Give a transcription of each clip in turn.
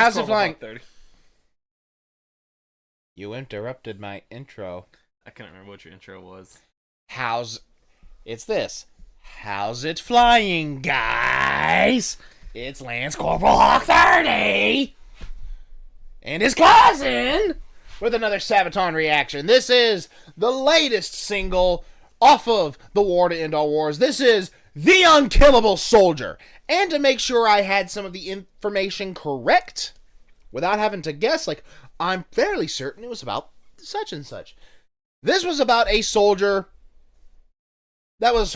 How's it flying? 30. You interrupted my intro. I can't remember what your intro was. It's this. How's it flying, guys? It's Lance Corporal Hawk 30 and his cousin with another Sabaton reaction. This is the latest single off of The War to End All Wars. This is The Unkillable Soldier. And to make sure I had some of the information correct, without having to guess, like, I'm fairly certain it was about such and such. This was about a soldier that was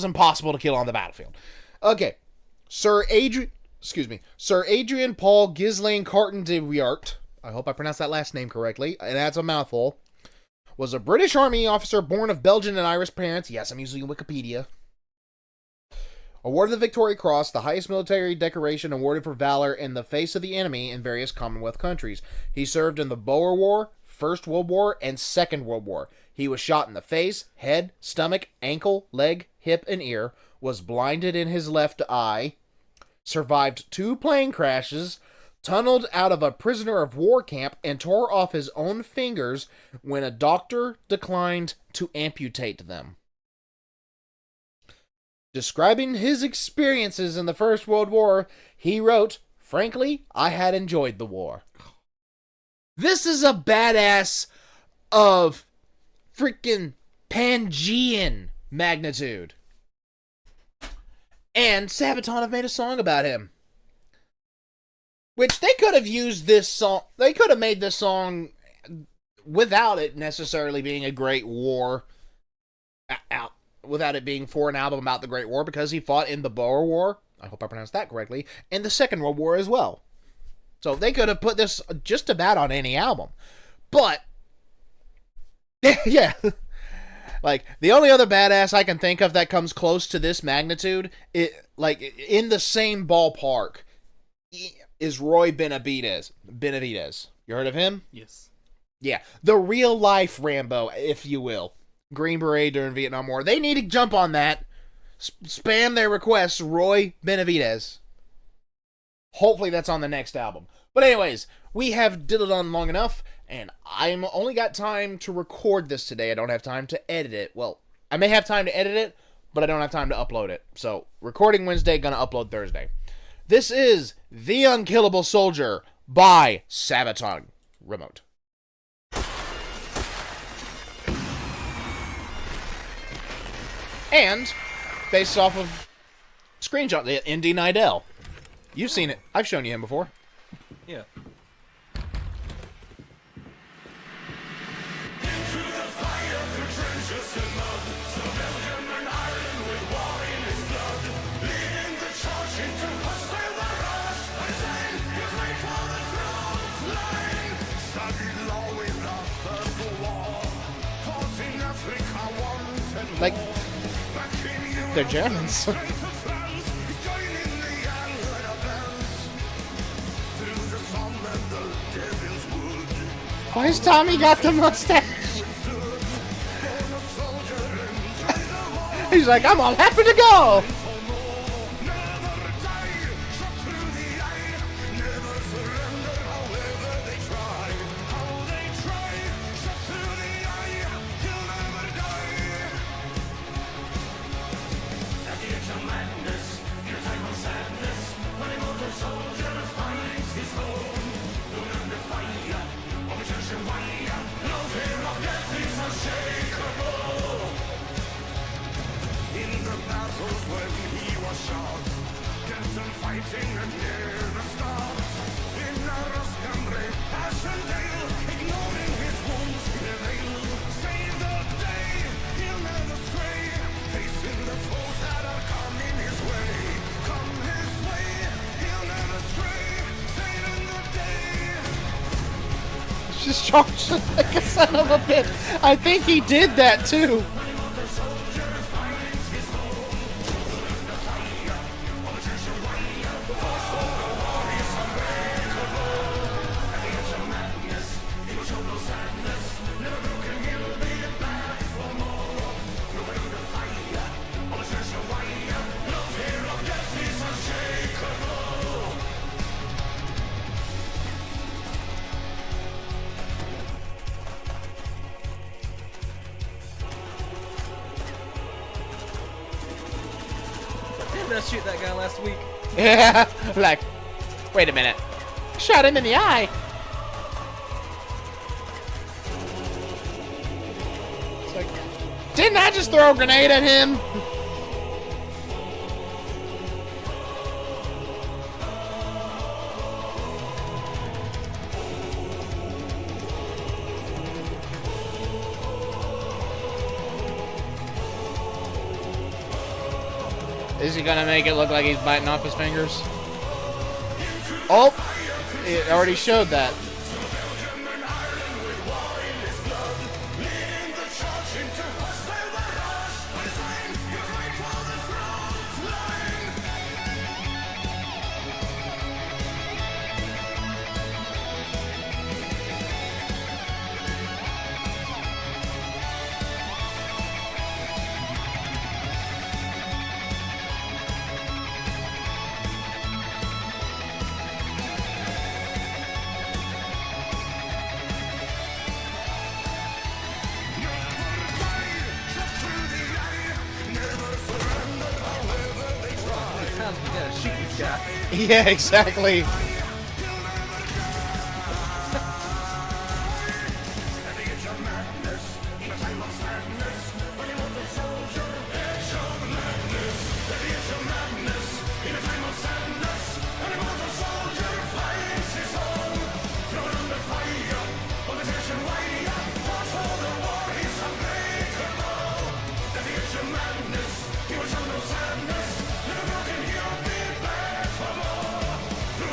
impossible to kill on the battlefield. Okay. Sir Adrian Paul Ghislaine Carton de Wiart, I hope I pronounced that last name correctly, and that's a mouthful, was a British Army officer born of Belgian and Irish parents. Yes, I'm using Wikipedia. Awarded the Victoria Cross, the highest military decoration awarded for valor in the face of the enemy in various Commonwealth countries. He served in the Boer War, First World War, and Second World War. He was shot in the face, head, stomach, ankle, leg, hip, and ear, was blinded in his left eye, survived 2 plane crashes, tunneled out of a prisoner of war camp, and tore off his own fingers when a doctor declined to amputate them. Describing his experiences in the First World War, he wrote, "Frankly, I had enjoyed the war." This is a badass of freaking Pangean magnitude. And Sabaton have made a song about him. Which they could have used this song, they could have made this song without it necessarily being a great war out. Without it being for an album about the Great War, because he fought in the Boer War, I hope I pronounced that correctly, and the Second World War as well. So they could have put this just about on any album. But, yeah, like, the only other badass I can think of that comes close to this magnitude, like, in the same ballpark, is Roy Benavidez. You heard of him? Yes. Yeah, the real-life Rambo, if you will. Green Beret during Vietnam War. They need to jump on that. Spam their requests, Roy Benavidez. Hopefully that's on the next album. But anyways, we have diddled on long enough, and I'm only got time to record this today. I don't have time to edit it. Well, I may have time to edit it, but I don't have time to upload it. So, recording Wednesday, gonna upload Thursday. This is The Unkillable Soldier by Sabaton. Remote. And, based off of screenshot, Indy Nidell. You've seen it. I've shown you him before. Yeah. Like, they're Germans. Why has Tommy got the mustache? He's like, I'm all happy to go. Just charged like a son of a bitch. I think he did that too. Did I shoot that guy last week? Yeah, like, wait a minute. Shot him in the eye. It's like, didn't I just throw a grenade at him? Is he gonna make it look like he's biting off his fingers? Oh, it already showed that. We gotta shoot this guy. Yeah, exactly.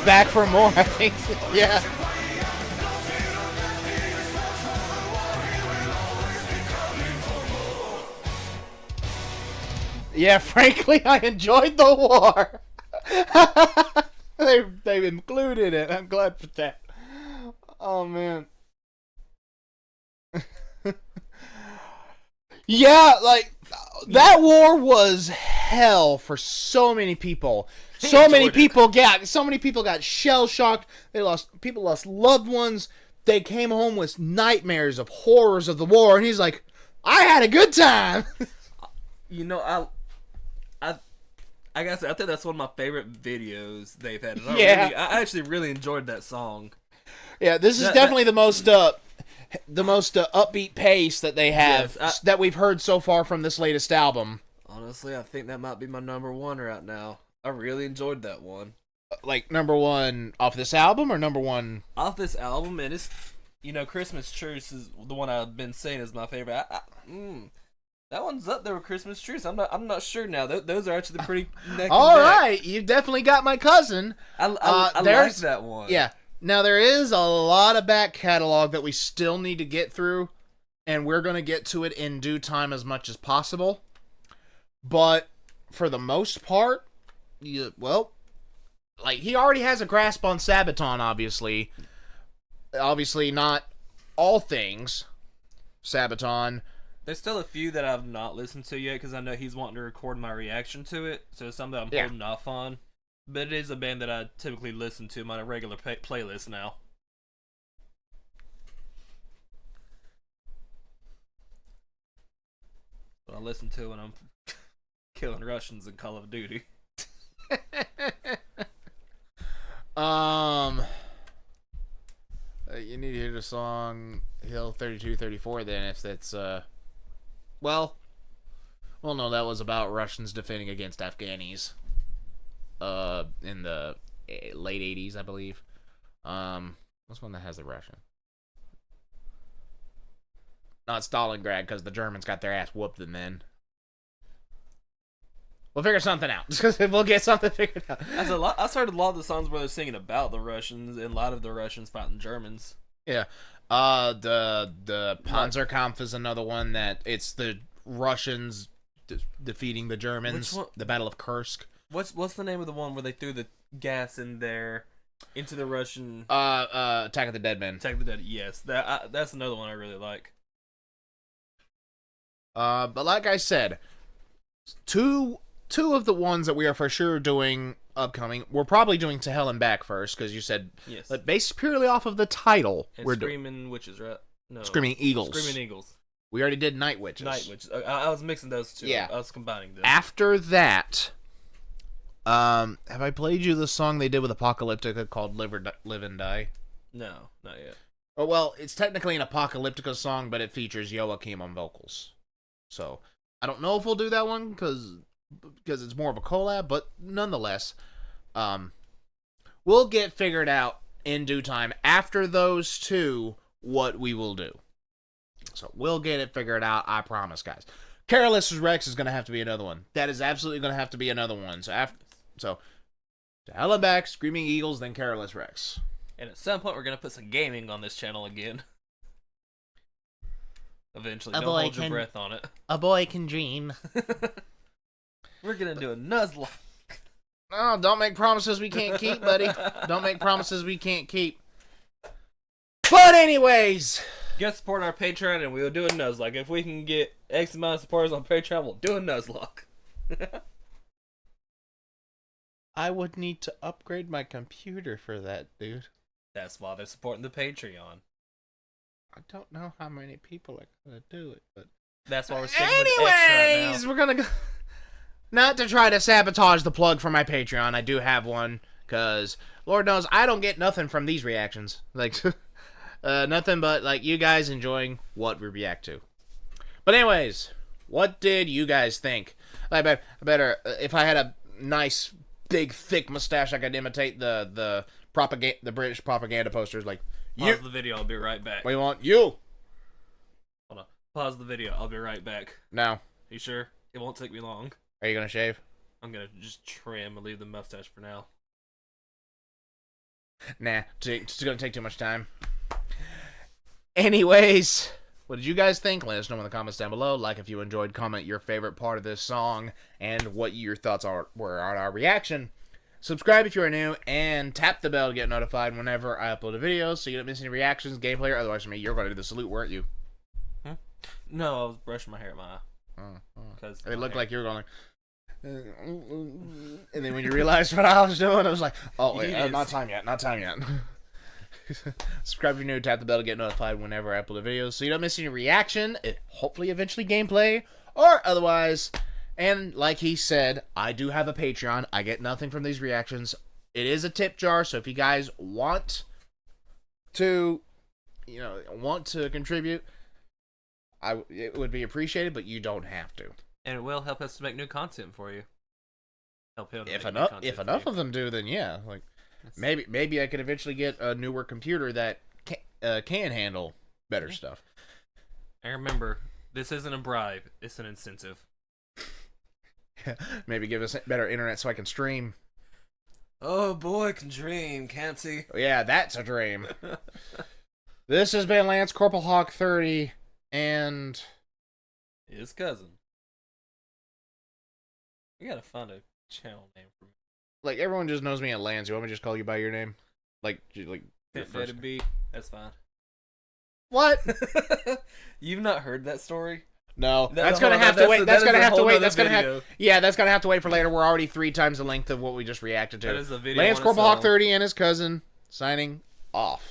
Back for more, I think. Yeah. Yeah, frankly, I enjoyed the war. They've included it. I'm glad for that. Oh, man. Yeah, like, that war was hell for so many people. So many people got shell shocked. People lost loved ones. They came home with nightmares of horrors of the war, and he's like, I had a good time. You know, I guess I think that's one of my favorite videos they've had. And I actually really enjoyed that song. Yeah, this is definitely the most upbeat pace that they have that we've heard so far from this latest album. Honestly, I think that might be my number one right now. I really enjoyed that one. Like, number one off this album or number one? Off this album, and it's, Christmas Truce is the one I've been saying is my favorite. That one's up there with Christmas Truce. I'm not sure now. Those are actually pretty neck and All neck. right, you definitely got my cousin. I like that one. Yeah. Now, there is a lot of back catalog that we still need to get through, and we're going to get to it in due time as much as possible. But for the most part, he already has a grasp on Sabaton, obviously. Obviously, not all things Sabaton. There's still a few that I've not listened to yet because I know he's wanting to record my reaction to it. So it's something I'm holding off on. But it is a band that I typically listen to on a regular playlist now. But I listen to when I'm killing Russians in Call of Duty. You need to hear the song Hill 3234 then, if that's well, no, that was about Russians defending against Afghanis in the late 80s, I believe. What's one that has the Russian? Not Stalingrad, because the Germans got their ass whooped and then. We'll figure something out. We'll get something figured out. I started a lot of the songs where they're singing about the Russians, and a lot of the Russians fighting Germans. Yeah. The Panzerkampf is another one that it's the Russians defeating the Germans. Which one? The Battle of Kursk. What's the name of the one where they threw the gas in there into the Russian? Attack of the Dead Men. Attack of the Dead. Yes, that's another one I really like. But like I said, two of the ones that we are for sure doing upcoming, we're probably doing To Hell and Back first, because you said, yes. But based purely off of the title, and we're Screaming Witches, right? No, Screaming Eagles. Screaming Eagles. We already did Night Witches. Night Witches. I was mixing those two. Yeah. I was combining them. After that, Have I played you the song they did with Apocalyptica called Live and Die? No, not yet. Oh, well, it's technically an Apocalyptica song, but it features Joachim on vocals. So, I don't know if we'll do that one, because it's more of a collab, but nonetheless, we'll get figured out in due time after those two what we will do. So, we'll get it figured out, I promise, guys. Careless Rex is going to have to be another one. That is absolutely going to have to be another one. So, to hell and back, Screaming Eagles, then Careless Rex. And at some point, we're going to put some gaming on this channel again. Eventually. Don't hold your breath on it. A boy can dream. We're going to do a Nuzlocke. Oh, don't make promises we can't keep, buddy. Don't make promises we can't keep. But anyways. Get support on our Patreon and we'll do a Nuzlocke. If we can get X amount of supporters on Patreon, we'll do a Nuzlocke. I would need to upgrade my computer for that, dude. That's why they're supporting the Patreon. I don't know how many people are gonna do it, but that's why we're sticking with X right now. We're gonna go. Not to try to sabotage the plug for my Patreon. I do have one, cause Lord knows I don't get nothing from these reactions. Like, nothing but like you guys enjoying what we react to. But anyways, what did you guys think? I better if I had a nice big thick mustache, I could imitate the British propaganda posters. Like, pause the video. I'll be right back. We want you. Hold on. Pause the video. I'll be right back. Now. You sure? It won't take me long. Are you gonna shave? I'm gonna just trim and leave the mustache for now. Nah, it's gonna take too much time. Anyways, what did you guys think? Let us know in the comments down below. Like if you enjoyed, comment your favorite part of this song and what your thoughts were on our reaction. Subscribe if you are new, and tap the bell to get notified whenever I upload a video so you don't miss any reactions, gameplay, or otherwise from me. You're going to do the salute, weren't you? No, I was brushing my hair at my eye. Because it looked like you were going like... and then when you realized what I was doing, I was like, oh, wait, not time yet, not time yet. Subscribe if you're new, tap the bell to get notified whenever I upload a video so you don't miss any reaction, hopefully eventually gameplay, or otherwise. And like he said, I do have a Patreon. I get nothing from these reactions. It is a tip jar, so if you guys want to, contribute, it would be appreciated, but you don't have to. And it will help us to make new content for you. Help him. If enough of them do, then yeah, like maybe I could eventually get a newer computer that can handle better stuff. And remember, this isn't a bribe; it's an incentive. Maybe give us better internet so I can stream. Oh boy, can dream, can't he? Yeah, that's a dream. This has been Lance Corporal Hawk 30 and his cousin. You gotta find a channel name for me. Like everyone just knows me as Lance. You want me to just call you by your name? Like Fit B. That's fine. What? You've not heard that story? No, that's gonna have to wait. That's gonna have to wait. That's gonna have to wait for later. We're already 3 times the length of what we just reacted to. That is a video. Lance Corporal Hawk 30 and his cousin signing off.